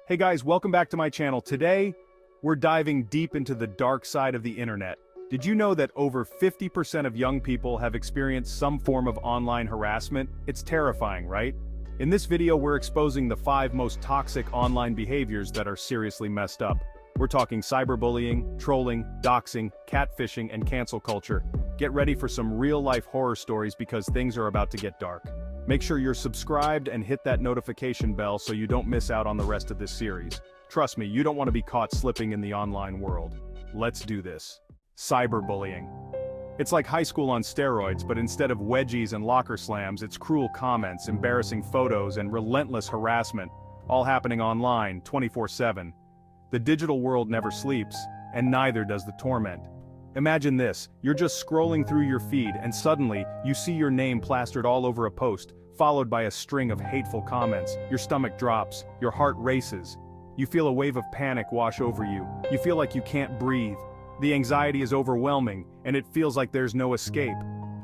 Hey guys, welcome back to my channel. Today, we're diving deep into the dark side of the internet. Did you know that over 50% of young people have experienced some form of online harassment? It's terrifying, right? In this video, we're exposing the 5 most toxic online behaviors that are seriously messed up. We're talking cyberbullying, trolling, doxing, catfishing, and cancel culture. Get ready for some real-life horror stories because things are about to get dark. Make sure you're subscribed and hit that notification bell so you don't miss out on the rest of this series. Trust me, you don't want to be caught slipping in the online world. Let's do this. Cyberbullying. It's like high school on steroids, but instead of wedgies and locker slams, it's cruel comments, embarrassing photos, and relentless harassment, all happening online, 24/7. The digital world never sleeps, and neither does the torment. Imagine this, you're just scrolling through your feed and suddenly, you see your name plastered all over a post, followed by a string of hateful comments. Your stomach drops, your heart races. You feel a wave of panic wash over you. You feel like you can't breathe. The anxiety is overwhelming, and it feels like there's no escape.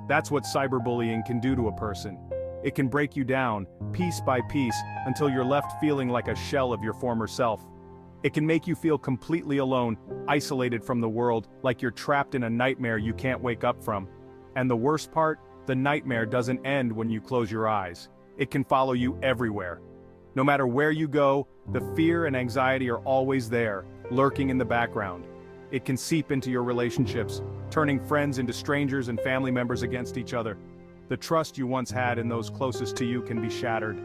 That's what cyberbullying can do to a person. It can break you down, piece by piece, until you're left feeling like a shell of your former self. It can make you feel completely alone, isolated from the world, like you're trapped in a nightmare you can't wake up from. And the worst part, the nightmare doesn't end when you close your eyes. It can follow you everywhere. No matter where you go, the fear and anxiety are always there, lurking in the background. It can seep into your relationships, turning friends into strangers and family members against each other. The trust you once had in those closest to you can be shattered.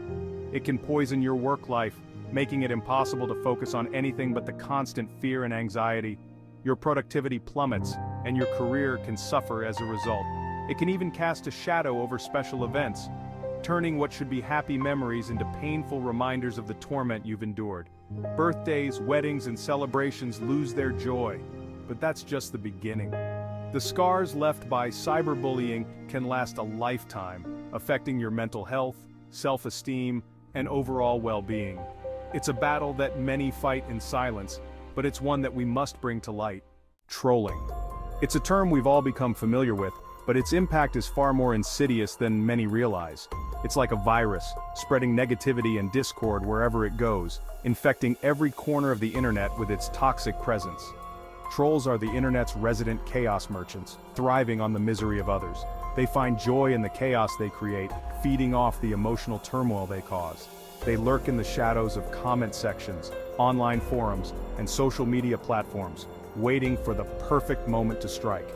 It can poison your work life, making it impossible to focus on anything but the constant fear and anxiety. Your productivity plummets, and your career can suffer as a result. It can even cast a shadow over special events, turning what should be happy memories into painful reminders of the torment you've endured. Birthdays, weddings, and celebrations lose their joy, but that's just the beginning. The scars left by cyberbullying can last a lifetime, affecting your mental health, self-esteem, and overall well-being. It's a battle that many fight in silence, but it's one that we must bring to light. Trolling. It's a term we've all become familiar with, but its impact is far more insidious than many realize. It's like a virus, spreading negativity and discord wherever it goes, infecting every corner of the internet with its toxic presence. Trolls are the internet's resident chaos merchants, thriving on the misery of others. They find joy in the chaos they create, feeding off the emotional turmoil they cause. They lurk in the shadows of comment sections, online forums, and social media platforms, waiting for the perfect moment to strike.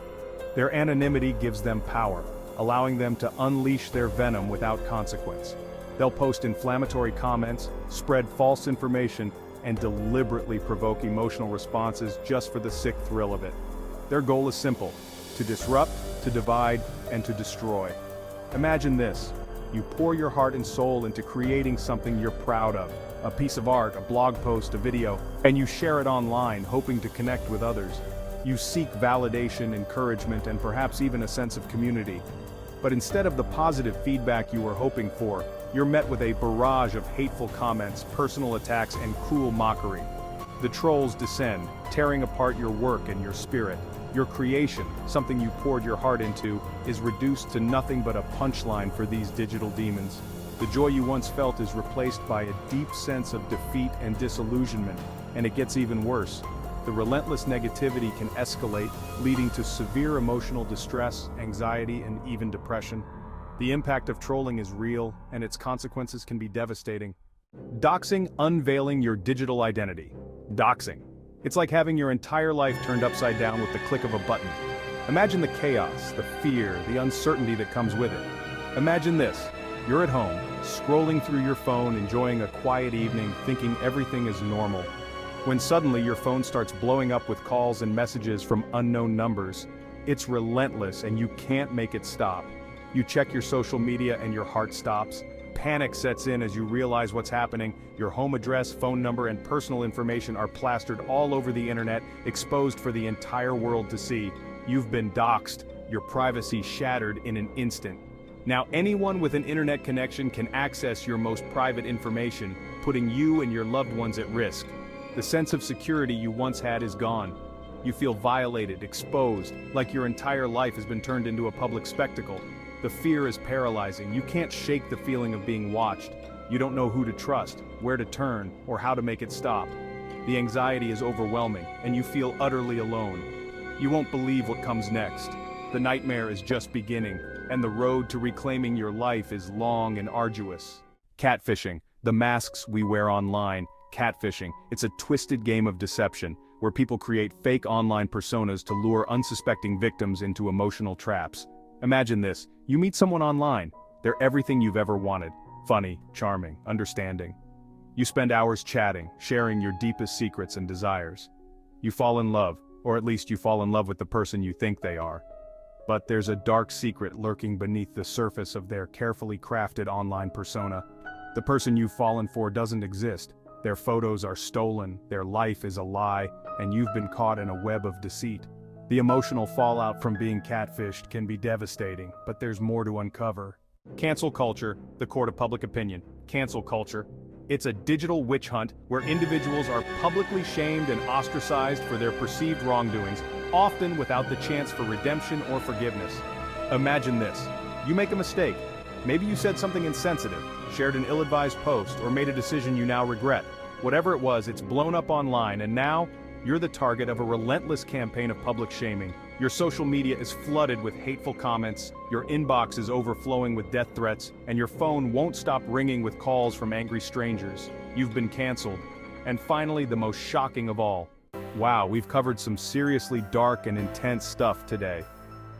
Their anonymity gives them power, allowing them to unleash their venom without consequence. They'll post inflammatory comments, spread false information, and deliberately provoke emotional responses just for the sick thrill of it. Their goal is simple: to disrupt, to divide, and to destroy. Imagine this. You pour your heart and soul into creating something you're proud of, a piece of art, a blog post, a video, and you share it online, hoping to connect with others. You seek validation, encouragement, and perhaps even a sense of community. But instead of the positive feedback you were hoping for, you're met with a barrage of hateful comments, personal attacks, and cruel mockery. The trolls descend, tearing apart your work and your spirit. Your creation, something you poured your heart into, is reduced to nothing but a punchline for these digital demons. The joy you once felt is replaced by a deep sense of defeat and disillusionment, and it gets even worse. The relentless negativity can escalate, leading to severe emotional distress, anxiety, and even depression. The impact of trolling is real, and its consequences can be devastating. Doxing, unveiling your digital identity. Doxing. It's like having your entire life turned upside down with the click of a button. Imagine the chaos, the fear, the uncertainty that comes with it. Imagine this. You're at home, scrolling through your phone, enjoying a quiet evening, thinking everything is normal. When suddenly your phone starts blowing up with calls and messages from unknown numbers. It's relentless and you can't make it stop. You check your social media and your heart stops. Panic sets in as you realize what's happening. Your home address, phone number, and personal information are plastered all over the internet, exposed for the entire world to see. You've been doxed, your privacy shattered in an instant. Now anyone with an internet connection can access your most private information, putting you and your loved ones at risk. The sense of security you once had is gone. You feel violated, exposed, like your entire life has been turned into a public spectacle. The fear is paralyzing. You can't shake the feeling of being watched. You don't know who to trust. where to turn, or how to make it stop. The anxiety is overwhelming, and you feel utterly alone. You won't believe what comes next. The nightmare is just beginning, and the road to reclaiming your life is long and arduous. Catfishing, the masks we wear online. Catfishing, it's a twisted game of deception, where people create fake online personas to lure unsuspecting victims into emotional traps. Imagine this, you meet someone online. They're everything you've ever wanted. Funny, charming, understanding. You spend hours chatting, sharing your deepest secrets and desires. You fall in love, or at least you fall in love with the person you think they are. But there's a dark secret lurking beneath the surface of their carefully crafted online persona. The person you've fallen for doesn't exist. Their photos are stolen, their life is a lie, and you've been caught in a web of deceit. The emotional fallout from being catfished can be devastating, but there's more to uncover. Cancel culture, the court of public opinion. Cancel culture. It's a digital witch hunt where individuals are publicly shamed and ostracized for their perceived wrongdoings, often without the chance for redemption or forgiveness. Imagine this. You make a mistake. Maybe you said something insensitive, shared an ill-advised post, or made a decision you now regret. Whatever it was, it's blown up online, and now, you're the target of a relentless campaign of public shaming. Your social media is flooded with hateful comments, your inbox is overflowing with death threats, and your phone won't stop ringing with calls from angry strangers. You've been canceled. And finally, the most shocking of all. Wow, we've covered some seriously dark and intense stuff today.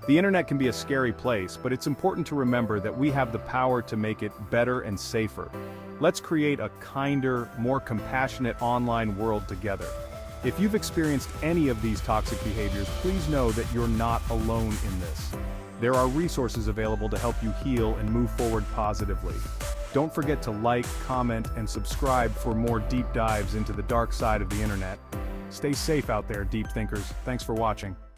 The internet can be a scary place, but it's important to remember that we have the power to make it better and safer. Let's create a kinder, more compassionate online world together. If you've experienced any of these toxic behaviors, please know that you're not alone in this. There are resources available to help you heal and move forward positively. Don't forget to like, comment, and subscribe for more deep dives into the dark side of the internet. Stay safe out there, deep thinkers. Thanks for watching.